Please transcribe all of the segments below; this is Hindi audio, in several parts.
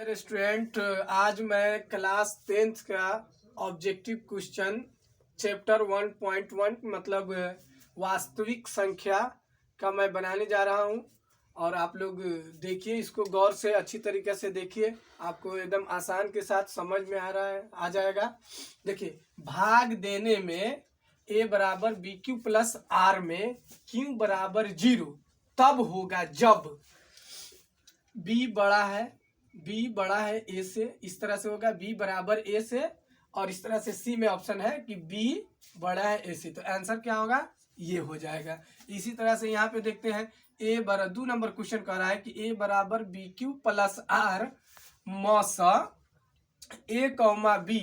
डियर स्टूडेंट, आज मैं क्लास 10th का ऑब्जेक्टिव क्वेश्चन चैप्टर 1.1 मतलब वास्तविक संख्या का मैं बनाने जा रहा हूं। और आप लोग देखिए, इसको गौर से अच्छी तरीके से देखिए, आपको एकदम आसान के साथ समझ में आ जाएगा। देखिए, भाग देने में a बराबर बी क्यू प्लस आर में q बराबर 0 तब होगा जब b बड़ा है a से। इस तरह से होगा b बराबर a से, और इस तरह से c में ऑप्शन है कि b बड़ा है a से, तो आंसर क्या होगा, ये हो जाएगा। इसी तरह से यहाँ पे देखते हैं, a बराबर 2 नंबर क्वेश्चन कह रहा है कि a बराबर बी क्यू प्लस आर मौसा a कौमा b,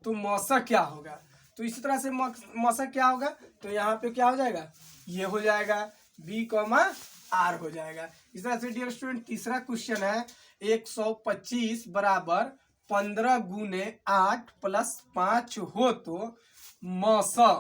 तो मौसा क्या होगा। तो इसी तरह से मौसा क्या होगा, तो यहाँ पे क्या हो जाएगा, ये हो जाएगा b कौमा आर हो जाएगा। इस तरह से डियर स्टूडेंट तीसरा क्वेश्चन है, 125 बराबर 15 गुने 8 प्लस 5 हो तो मौसा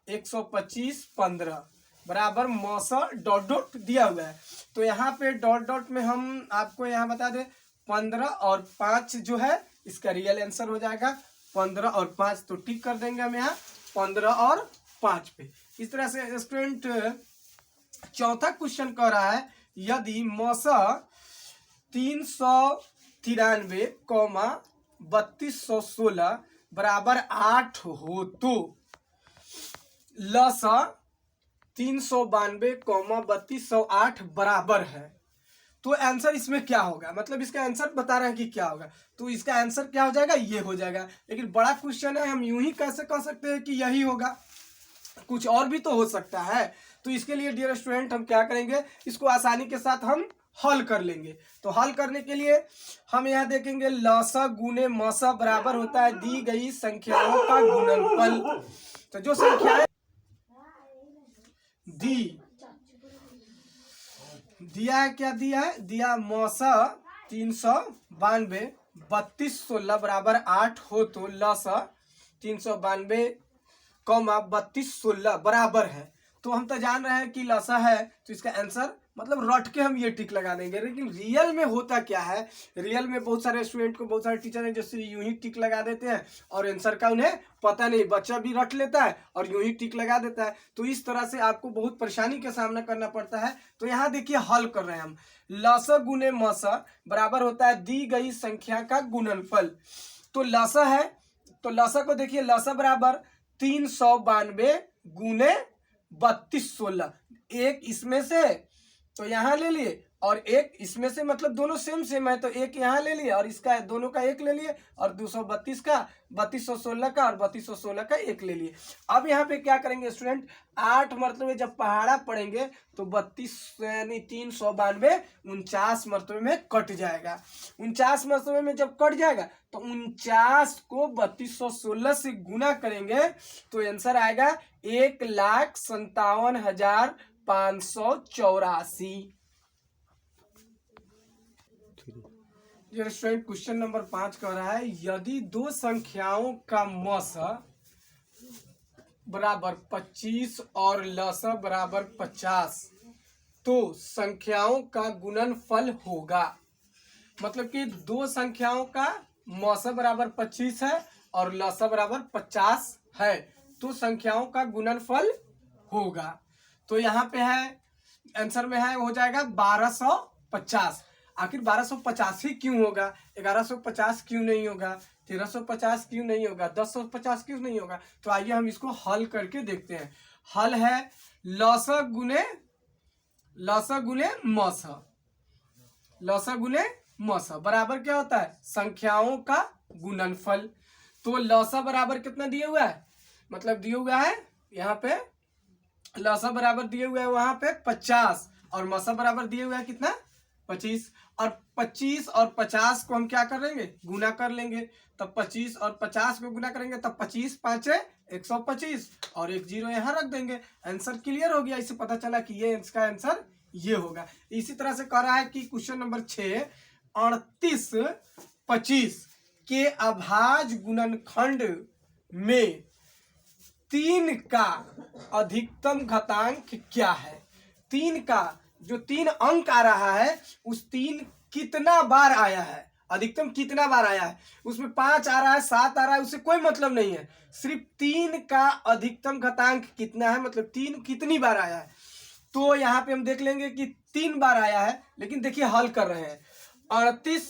125 15 बराबर मौसा डॉट डॉट दिया हुआ है। तो यहाँ पे डॉट डॉट में हम आपको यहाँ बता दें 15 और 5 जो है इसका रियल आंसर हो जाएगा। 15 और 5 तो टिक कर देंगे हम यहाँ 15 और 5 पे। इस तरह से स्टूडेंट चौथा क्वेश्चन कह रहा है, यदि मौसा 393 कौमा 3216 बराबर 8 हो तो लसा 392 कौमा 3208 बराबर है। तो आंसर इसमें क्या होगा, मतलब इसका आंसर बता रहे हैं कि क्या होगा, तो इसका आंसर क्या हो जाएगा, ये हो जाएगा। लेकिन बड़ा क्वेश्चन है, हम यूं ही कैसे कह सकते हैं कि यही होगा, कुछ और भी तो हो सकता है। तो इसके लिए डियर स्टूडेंट हम क्या करेंगे, इसको आसानी के साथ हम हल कर लेंगे। तो हल करने के लिए हम यहाँ देखेंगे, लसा गुने मौसा बराबर होता है दी गई संख्याओं का गुणनफल। तो जो संख्याएं दिया है, क्या दिया है, दिया मौसा 392 3216 बराबर 8 हो तो लसा 392 कौमा 3216 बराबर है। तो हम तो जान रहे हैं कि लसा है, तो इसका आंसर मतलब रट के हम ये टिक लगा देंगे। लेकिन रियल में होता क्या है, रियल में बहुत सारे स्टूडेंट को, बहुत सारे टीचर हैं जैसे यूं ही टिक लगा देते हैं और आंसर का उन्हें पता नहीं, बच्चा भी रट लेता है और यूं ही टिक लगा देता है। तो इस तरह से आपको बहुत परेशानी का सामना करना पड़ता है। तो यहाँ देखिए हल कर रहे हैं हम, लसा गुने मौसा बराबर होता है दी गई संख्या का गुणनफल। तो लसा है, तो लसा को देखिए, लसा बराबर 392 गुने 3216, एक इसमें से तो यहाँ ले लिए और एक इसमें से, मतलब दोनों सेम है, तो एक यहाँ ले लिए और इसका दोनों का एक ले लिए, और 232 का 3216 का और 3216 का एक ले लिए। अब यहाँ पे क्या करेंगे स्टूडेंट, 8 मरतबे जब पहाड़ा पड़ेंगे तो 32 यानी 392 49 मरतबे में कट जाएगा। 49 मरतबे में जब कट जाएगा तो 49 को 3216 से गुना करेंगे तो आंसर आएगा 1,57,584। स्टूडेंट क्वेश्चन नंबर 5 कह रहा है, यदि दो संख्याओं का मौसा बराबर 25 और लसा बराबर 50 तो संख्याओं का गुणनफल होगा। मतलब कि दो संख्याओं का मौसा बराबर 25 है और लसा बराबर 50 है, तो संख्याओं का गुणनफल होगा। तो यहाँ पे है, आंसर में है, हो जाएगा 1250। आखिर 1250 ही क्यों होगा, 1150 क्यों नहीं होगा, 1350 क्यों नहीं होगा, 1050 क्यों नहीं होगा। तो आइए हम इसको हल करके देखते हैं। हल है लसा गुने मौसा, लसा गुने मौसा बराबर क्या होता है, संख्याओं का गुणनफल। तो लसा बराबर कितना दिया हुआ है, मतलब दिया हुआ है यहाँ पे, लसा बराबर दिए हुआ है वहां पे 50 और मौसा बराबर दिए हुआ है कितना, 25। और 25 और 50 को हम क्या कर लेंगे, गुना कर लेंगे। तब 25 और 50 को गुना करेंगे तब 25 5 125 और एक जीरो यहाँ रख देंगे। आंसर क्लियर हो गया, इससे पता चला कि ये इसका आंसर ये होगा। इसी तरह से कह रहा है कि क्वेश्चन नंबर 6, 38 25 के अभाज्य गुणनखंड में 3 का अधिकतम घातांक क्या है। 3 का जो 3 अंक आ रहा है उस 3 कितना बार आया है, अधिकतम कितना बार आया है, उसमें 5 आ रहा है, 7 आ रहा है, उससे कोई मतलब नहीं है। सिर्फ 3 का अधिकतम घातांक कितना है, मतलब 3 कितनी बार आया है। तो यहाँ पे हम देख लेंगे कि 3 बार आया है, लेकिन देखिए हल कर रहे हैं। 38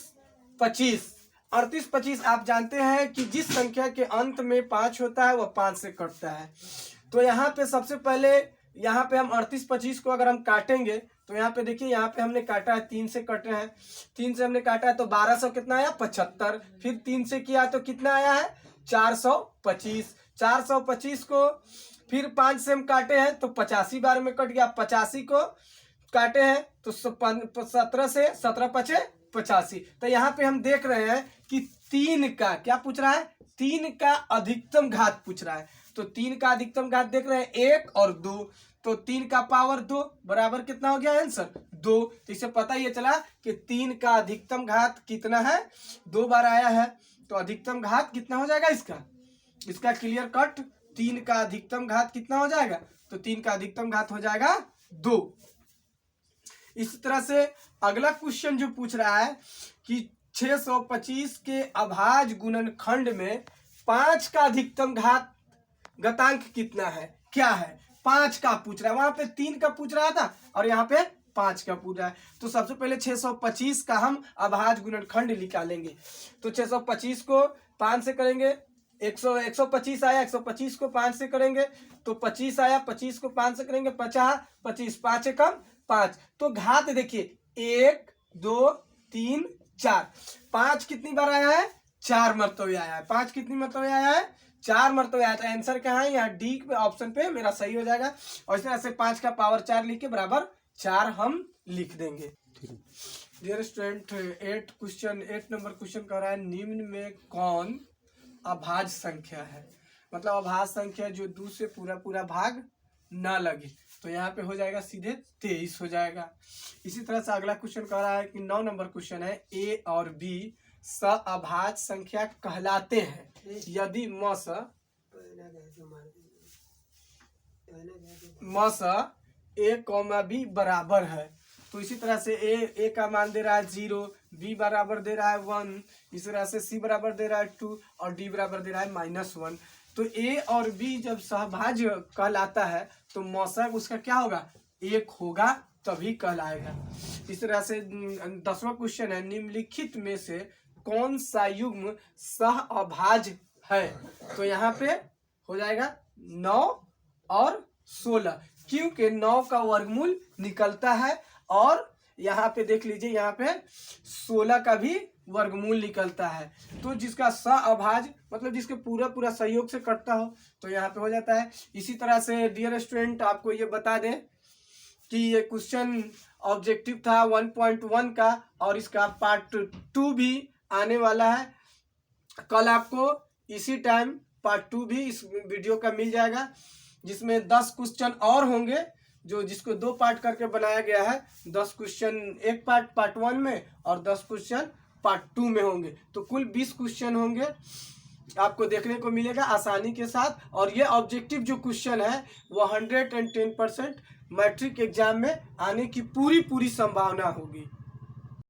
25 38 25 आप जानते हैं कि जिस संख्या के अंत में 5 होता है वह 5 से कटता है। तो यहाँ पे सबसे पहले यहाँ पे हम 38 25 को अगर हम काटेंगे तो यहाँ पे देखिए, यहाँ पे हमने काटा है 3 से कटे हैं, 3 से हमने काटा है तो 1200 कितना आया 75, फिर 3 से किया तो कितना आया है 425। 425 को फिर 5 से हम काटे हैं तो 85 बार में कट गया। 85 को काटे हैं तो 17 से 17 पचे 85। तो यहाँ पे हम देख रहे हैं कि 3 का क्या पूछ रहा है, 3 का अधिकतम घात पूछ रहा है। तो 3 का अधिकतम घात देख रहे हैं 1 और 2, तो 3 का पावर 2 बराबर कितना हो गया आंसर 2। तो इससे पता ये चला कि 3 का अधिकतम घात कितना है, 2 बार आया है, तो अधिकतम घात कितना हो जाएगा इसका क्लियर कट। 3 का अधिकतम घात कितना हो जाएगा, तो 3 का अधिकतम घात हो जाएगा 2। इस तरह से अगला क्वेश्चन जो पूछ रहा है कि 625 के अभाज्य गुणनखंड में 5 का अधिकतम घातांक कितना है, क्या है, 5 का पूछ रहा है। वहां पे 3 का पूछ रहा था और यहाँ पे 5 का पूछ रहा है। तो सबसे पहले 625 का हम अभाज्य गुणनखंड निकालेंगे। तो 625 को 5 से करेंगे, 125 आया, 125 को 5 से करेंगे तो 25 आया, 25 को 5 से करेंगे 50, 25 5 एकम 5। तो घात देखिए 1 2 3 4, 5 कितनी बार आया है, 4 मरतबे आया है। 5 कितनी मरतबे आया है, 4 मरतबे आया था। आंसर कहाँ है, यहाँ डी ऑप्शन पे मेरा सही हो जाएगा। और इस तरह से 5 का पावर 4 लिख के बराबर 4 हम लिख देंगे। डियर स्टूडेंट, 8 नंबर क्वेश्चन कह रहा है निम्न में कौन अभाज्य संख्या है, मतलब अभाज्य संख्या जो 2 से पूरा भाग ना लगे। तो यहाँ पे हो जाएगा सीधे 23 हो जाएगा। इसी तरह से अगला क्वेश्चन कह रहा है कि 9 नंबर क्वेश्चन है, ए और बी सअभाज्य संख्या कहलाते हैं यदि मस a, b बराबर है। तो इसी तरह से ए का मान दे रहा है 0, बी बराबर दे रहा है 1, इसी तरह से सी बराबर दे रहा है 2 और डी बराबर दे रहा है -1। तो ए और बी जब सहभाज्य कहलाता है तो मौसक उसका क्या होगा, 1 होगा तभी कहलाएगा। इस तरह से 10वां क्वेश्चन है निम्नलिखित में से कौन सा युग्म सहअभाज्य है। तो यहाँ पे हो जाएगा 9 और 16, क्योंकि 9 का वर्गमूल निकलता है और यहाँ पे देख लीजिए, यहाँ पे 16 का भी वर्गमूल निकलता है। तो जिसका सहअभाज्य मतलब जिसके पूरा सहयोग से कटता हो तो यहाँ पे हो जाता है। इसी तरह से डियर स्टूडेंट, आपको ये बता दें कि ये क्वेश्चन ऑब्जेक्टिव था 1.1 का और इसका पार्ट 2 भी आने वाला है। कल आपको इसी टाइम पार्ट 2 भी इस वीडियो का मिल जाएगा, जिसमें 10 क्वेश्चन और होंगे, जिसको 2 पार्ट करके बनाया गया है। 10 क्वेश्चन एक पार्ट 1 में और 10 क्वेश्चन पार्ट 2 में होंगे। तो कुल 20 क्वेश्चन होंगे, आपको देखने को मिलेगा आसानी के साथ। और ये ऑब्जेक्टिव जो क्वेश्चन है वो 110% मैट्रिक एग्जाम में आने की पूरी संभावना होगी।